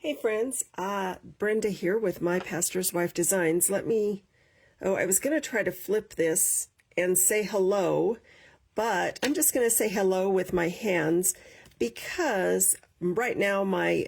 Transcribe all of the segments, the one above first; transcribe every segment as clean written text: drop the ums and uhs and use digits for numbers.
Hey friends, Brenda here with My Pastor's Wife Designs. I was going to try to flip this and say hello, but I'm just going to say hello with my hands because right now my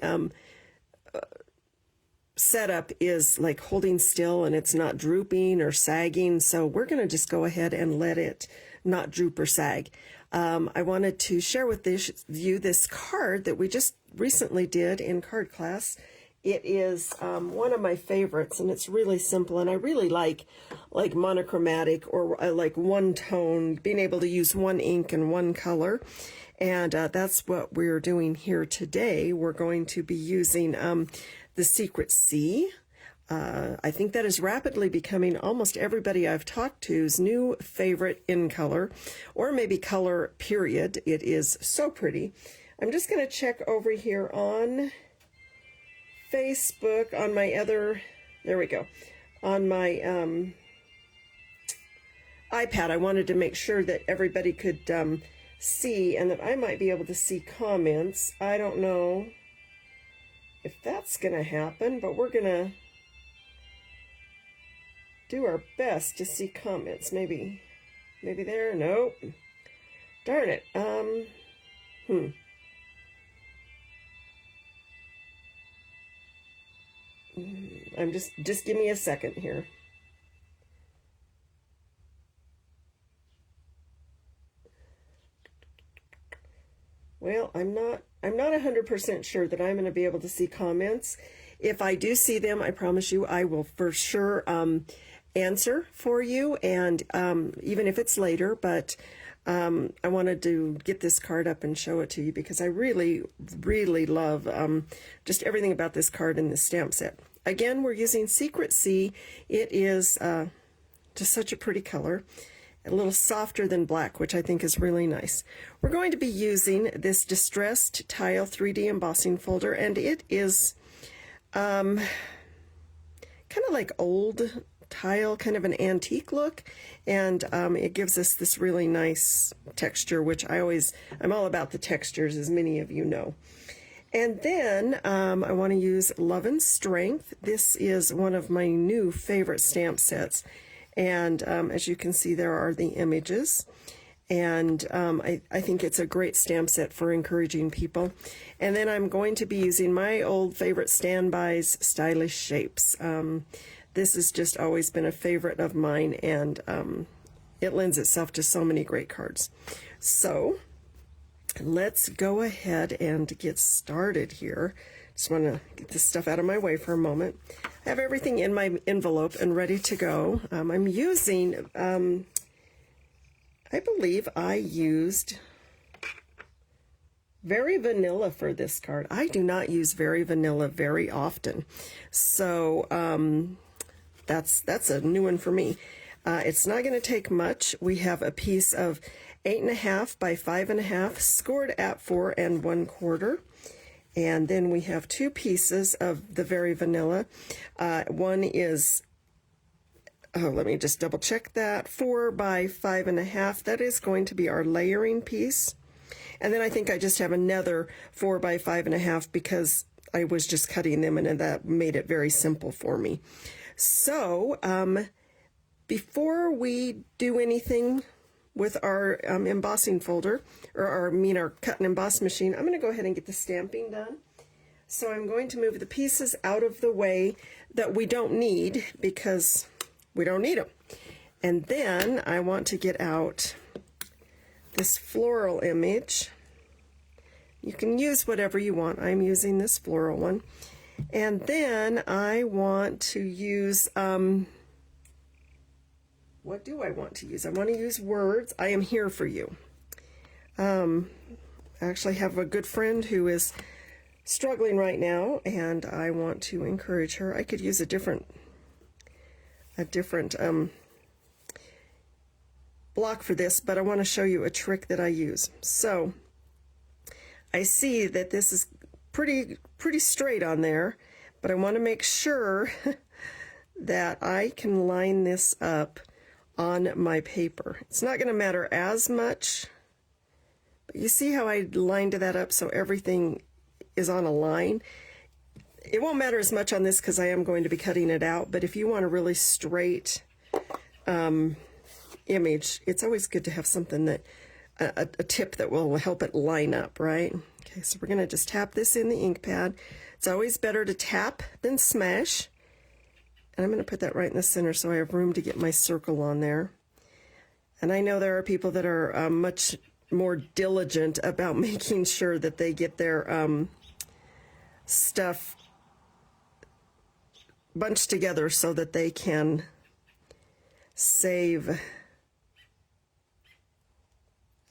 setup is like holding still and it's not drooping or sagging, so we're going to just go ahead and let it not droop or sag. I wanted to share with you this card that we just recently did in card class. It is one of my favorites, and it's really simple, and I really like monochromatic or like one tone, being able to use one ink and one color. And that's what we're doing here today. We're going to be using the Secret C. I think that is rapidly becoming almost everybody I've talked to's new favorite in color, or maybe color period. It is so pretty. I'm just going to check over here on Facebook on my other, there we go, on my iPad. I wanted to make sure that everybody could see and that I might be able to see comments. I don't know if that's going to happen, but we're going to do our best to see comments. Maybe there. Nope. Darn it. I'm just give me a second here. Well, I'm not 100% sure that I'm going to be able to see comments. If I do see them, I promise you I will for sure answer for you, and even if it's later, but I wanted to get this card up and show it to you because I really, really love just everything about this card and this stamp set. Again, we're using Secret C. It is just such a pretty color, a little softer than black, which I think is really nice. We're going to be using this Distressed Tile 3D Embossing Folder, and it is kind of like old tile, kind of an antique look, and it gives us this really nice texture, which I'm all about the textures, as many of you know. And then I want to use Love and Strength. This is one of my new favorite stamp sets, and as you can see, there are the images, and I think it's a great stamp set for encouraging people. And then I'm going to be using my old favorite Standby's Stylish Shapes. This has just always been a favorite of mine, and it lends itself to so many great cards. So let's go ahead and get started here. Just want to get this stuff out of my way for a moment. I have everything in my envelope and ready to go. I'm using, I believe I used Very Vanilla for this card. I do not use Very Vanilla very often, so that's a new one for me. It's not going to take much. We have a piece of 8.5 by 5.5, scored at 4 1/4. And then we have two pieces of the Very Vanilla. One is, let me just double check that, 4 by 5.5. That is going to be our layering piece. And then I think I just have another 4 by 5.5 because I was just cutting them, and that made it very simple for me. So before we do anything with our embossing folder, or our cut and emboss machine, I'm going to go ahead and get the stamping done. So I'm going to move the pieces out of the way that we don't need, because we don't need them. And then I want to get out this floral image. You can use whatever you want. I'm using this floral one. And then I want to use, what do I want to use? I want to use words. I am here for you. I actually have a good friend who is struggling right now, and I want to encourage her. I could use a different block for this, but I want to show you a trick that I use. So I see that this is pretty straight on there, but I want to make sure that I can line this up on my paper. It's not going to matter as much, but you see how I lined that up so everything is on a line? it won't matter as much on this because I am going to be cutting it out, but if you want a really straight image, it's always good to have something that, a tip that will help it line up, right? Okay, so we're going to just tap this in the ink pad. It's always better to tap than smash. And I'm going to put that right in the center so I have room to get my circle on there. And I know there are people that are much more diligent about making sure that they get their stuff bunched together so that they can save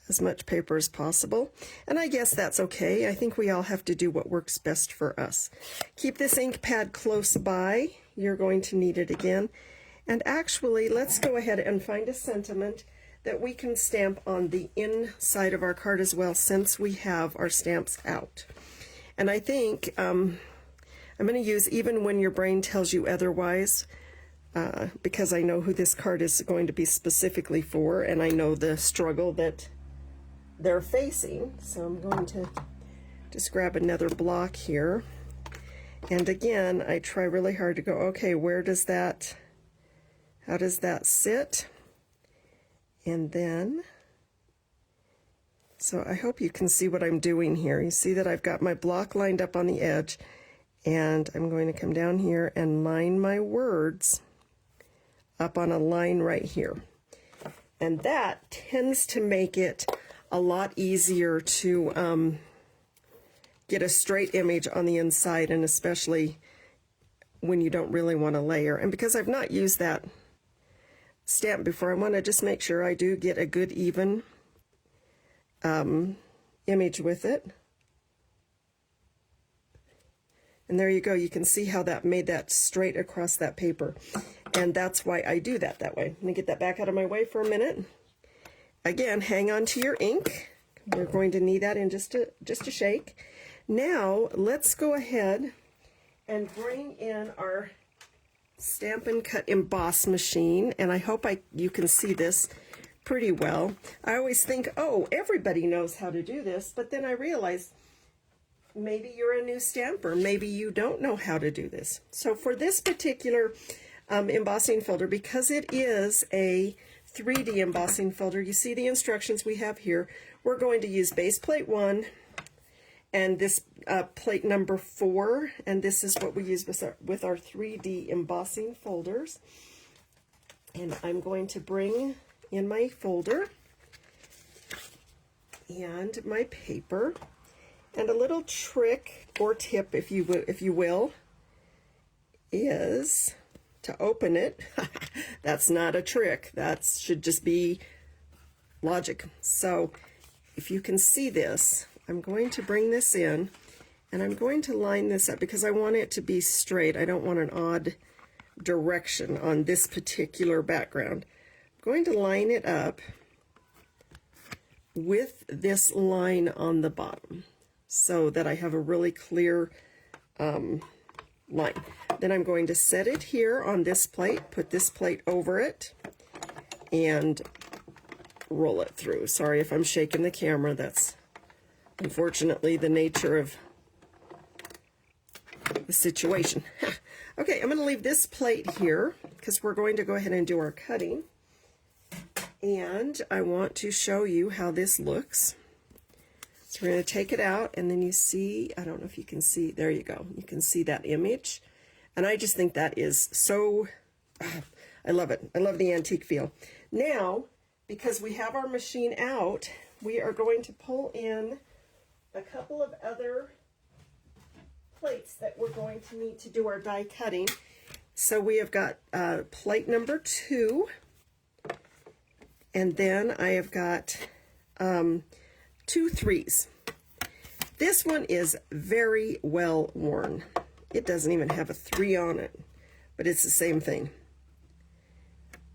as much paper as possible. And I guess that's okay. I think we all have to do what works best for us. Keep this ink pad close by. You're going to need it again. And actually, let's go ahead and find a sentiment that we can stamp on the inside of our card as well, since we have our stamps out. And I think I'm going to use Even When Your Brain Tells You Otherwise, because I know who this card is going to be specifically for, and I know the struggle that they're facing. So I'm going to just grab another block here. And again, I try really hard to go, okay, where does that, how does that sit? And then, so I hope you can see what I'm doing here. You see that I've got my block lined up on the edge, and I'm going to come down here and line my words up on a line right here. And that tends to make it a lot easier to get a straight image on the inside, and especially when you don't really want to layer. And because I've not used that stamp before, I want to just make sure I do get a good even image with it. And there you go. You can see how that made that straight across that paper. And that's why I do that way. Let me get that back out of my way for a minute. Again, hang on to your ink. We're going to need that in just a shake. Now, let's go ahead and bring in our Stampin' Cut Emboss machine. And I hope you can see this pretty well. I always think, oh, everybody knows how to do this. But then I realize maybe you're a new stamper. Maybe you don't know how to do this. So for this particular embossing folder, because it is a 3D embossing folder, you see the instructions we have here. We're going to use base plate 1 and this plate number 4, and this is what we use with our 3D embossing folders. And I'm going to bring in my folder and my paper. And a little trick or tip, if you will, is to open it. That's not a trick. That should just be logic. So if you can see this, I'm going to bring this in, and I'm going to line this up because I want it to be straight. I don't want an odd direction on this particular background. I'm going to line it up with this line on the bottom so that I have a really clear line. Then I'm going to set it here on this plate, put this plate over it, and roll it through. Sorry if I'm shaking the camera. That's unfortunately the nature of the situation. Okay, I'm going to leave this plate here because we're going to go ahead and do our cutting. And I want to show you how this looks. So we're going to take it out, and then you see, I don't know if you can see, there you go. You can see that image. And I just think that is so, I love it. I love the antique feel. Now, because we have our machine out, we are going to pull in a couple of other plates that we're going to need to do our die cutting. So we have got plate number 2, and then I have got 2 3s. This one is very well worn. It doesn't even have a 3 on it, but it's the same thing.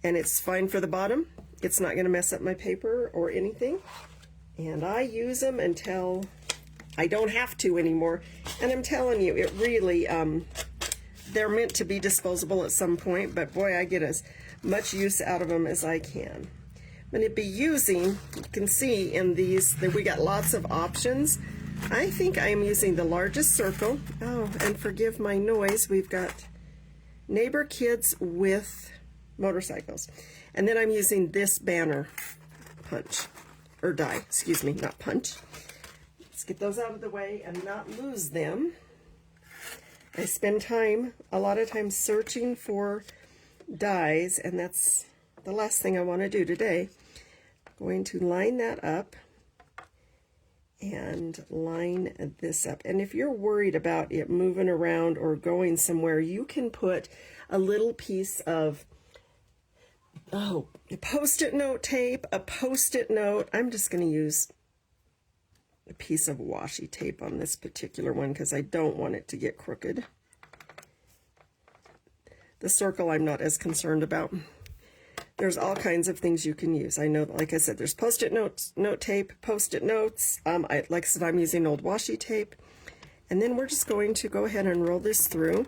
And it's fine for the bottom. It's not going to mess up my paper or anything. And I use them until I don't have to anymore. And I'm telling you, it really, they're meant to be disposable at some point, but boy, I get as much use out of them as I can. I'm going to be using, you can see in these that we got lots of options I think I am using the largest circle. Oh, and forgive my noise, we've got neighbor kids with motorcycles. And then I'm using this banner punch, or die, excuse me, not punch. Let's get those out of the way and not lose them. I spend a lot of time searching for dies, and that's the last thing I want to do today. I'm going to line that up and line this up. And if you're worried about it moving around or going somewhere, you can put a little piece of post-it note tape, a post-it note. I'm just going to use a piece of washi tape on this particular one because I don't want it to get crooked. The circle I'm not as concerned about. There's all kinds of things you can use. I know, like I said, there's post-it notes, note tape, post-it notes. Like I said, I'm using old washi tape. And then we're just going to go ahead and roll this through.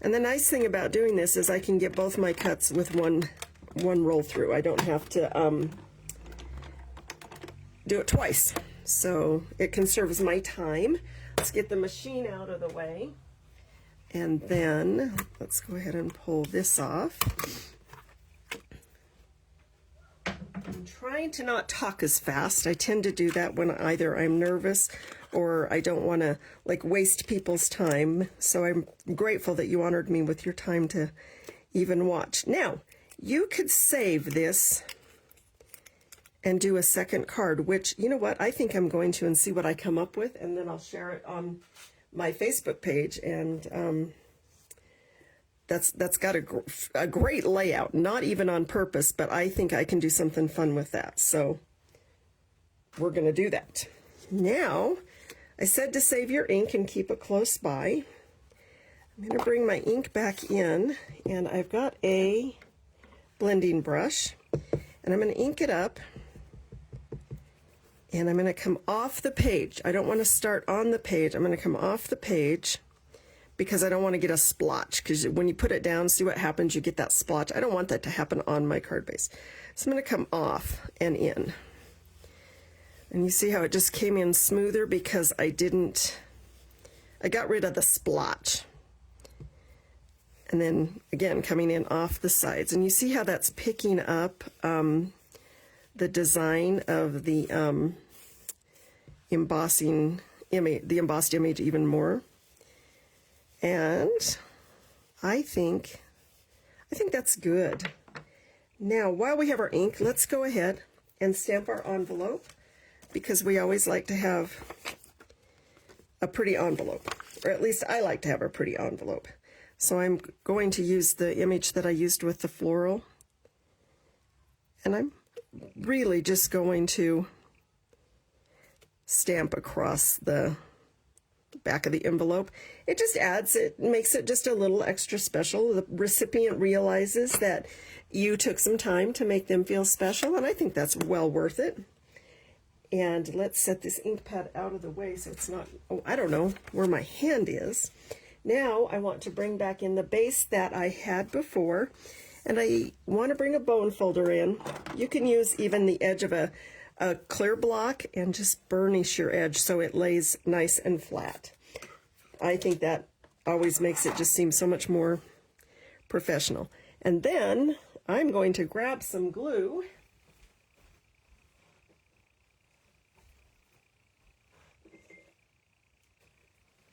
And the nice thing about doing this is I can get both my cuts with one roll through. I don't have to do it twice. So it conserves my time. Let's get the machine out of the way. And then let's go ahead and pull this off. I'm trying to not talk as fast. I tend to do that when either I'm nervous or I don't want to waste people's time. So I'm grateful that you honored me with your time to even watch. Now, you could save this and do a second card, which, you know what, I think I'm going to and see what I come up with, and then I'll share it on my Facebook page. And that's got a great layout, not even on purpose, but I think I can do something fun with that. So we're going to do that. Now, I said to save your ink and keep it close by. I'm going to bring my ink back in, and I've got a blending brush, and I'm going to ink it up, and I'm going to come off the page. I don't want to start on the page. I'm going to come off the page because I don't want to get a splotch, because when you put it down, see what happens, you get that splotch. I don't want that to happen on my card base. So I'm going to come off and in. And you see how it just came in smoother because I got rid of the splotch. And then again, coming in off the sides. And you see how that's picking up the design of the embossed image even more. And I think that's good. Now, while we have our ink, let's go ahead and stamp our envelope, because we always like to have a pretty envelope, or at least I like to have a pretty envelope. So I'm going to use the image that I used with the floral, and I'm really just going to stamp across the back of the envelope. It just makes it just a little extra special. The recipient realizes that you took some time to make them feel special, and I think that's well worth it. And let's set this ink pad out of the way so it's not, I don't know where my hand is. Now I want to bring back in the base that I had before, and I want to bring a bone folder in. You can use even the edge of a clear block and just burnish your edge so it lays nice and flat. I think that always makes it just seem so much more professional. And then I'm going to grab some glue.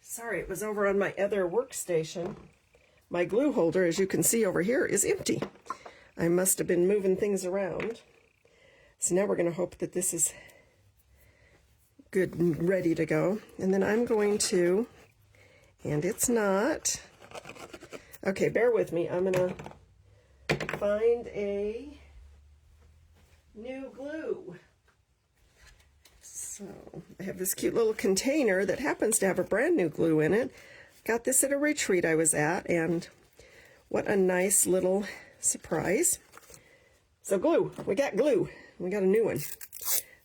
Sorry, it was over on my other workstation. My glue holder, as you can see over here, is empty. I must have been moving things around. So now we're going to hope that this is good and ready to go. And then I'm going to, and it's not. Okay, bear with me. I'm going to find a new glue. So I have this cute little container that happens to have a brand new glue in it. Got this at a retreat I was at, and what a nice little surprise. So glue, we got a new one.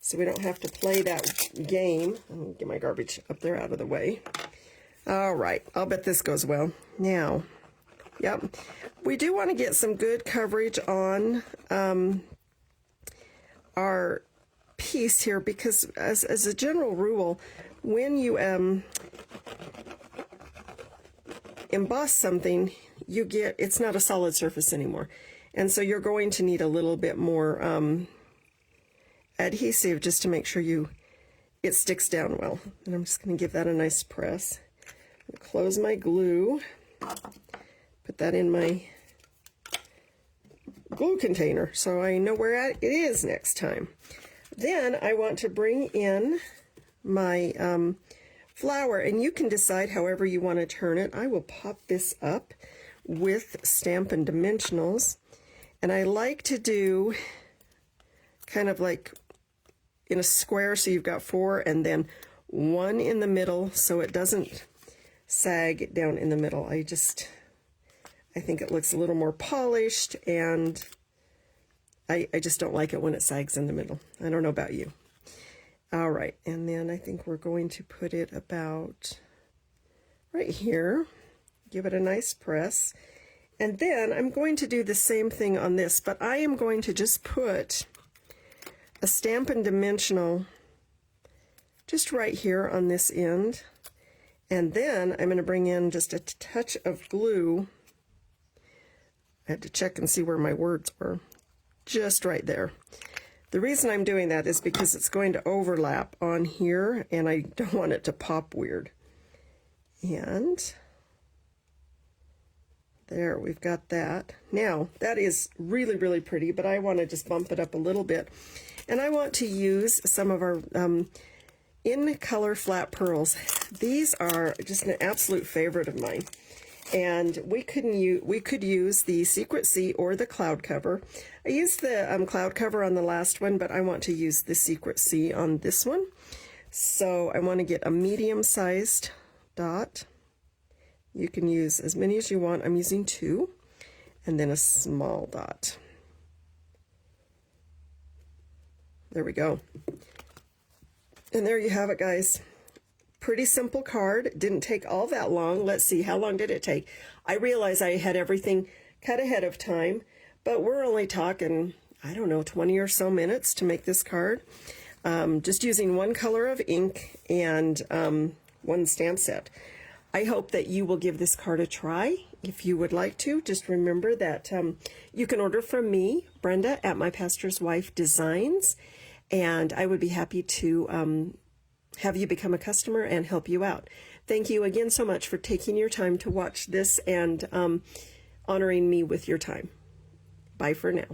So we don't have to play that game. I'm gonna get my garbage up there out of the way. All right, I'll bet this goes well. Now, yep, we do want to get some good coverage on our piece here because as a general rule, when you emboss something, you get, it's not a solid surface anymore. And so you're going to need a little bit more adhesive just to make sure it sticks down well. And I'm just going to give that a nice press. Close my glue, put that in my glue container so I know where it is next time. Then I want to bring in my flower, and you can decide however you want to turn it. I will pop this up with Stampin' Dimensionals, and I like to do kind of like in a square, so you've got 4 and then 1 in the middle so it doesn't sag down in the middle. I think it looks a little more polished, and I just don't like it when it sags in the middle. I don't know about you. All right, and then I think we're going to put it about right here. Give it a nice press. And then I'm going to do the same thing on this, but I am going to just put a Stampin' Dimensional just right here on this end. And then I'm going to bring in just a touch of glue. I had to check and see where my words were. Just right there. The reason I'm doing that is because it's going to overlap on here, and I don't want it to pop weird. And there, we've got that. Now, that is really, really pretty, but I want to just bump it up a little bit. And I want to use some of our in color flat pearls. These are just an absolute favorite of mine, and we could use the Secret Sea or the Cloud Cover. I used the Cloud Cover on the last one, but I want to use the Secret Sea on this one. So I want to get a medium-sized dot. You can use as many as you want. I'm using 2, and then a small dot. There we go. And there you have it, guys. Pretty simple card. Didn't take all that long. Let's see, how long did it take? I realize I had everything cut ahead of time, but we're only talking, I don't know, 20 or so minutes to make this card. Just using 1 color of ink and 1 stamp set. I hope that you will give this card a try. If you would like to, just remember that you can order from me, Brenda, at My Pastor's Wife Designs, and I would be happy to have you become a customer and help you out. Thank you again so much for taking your time to watch this and honoring me with your time. Bye for now.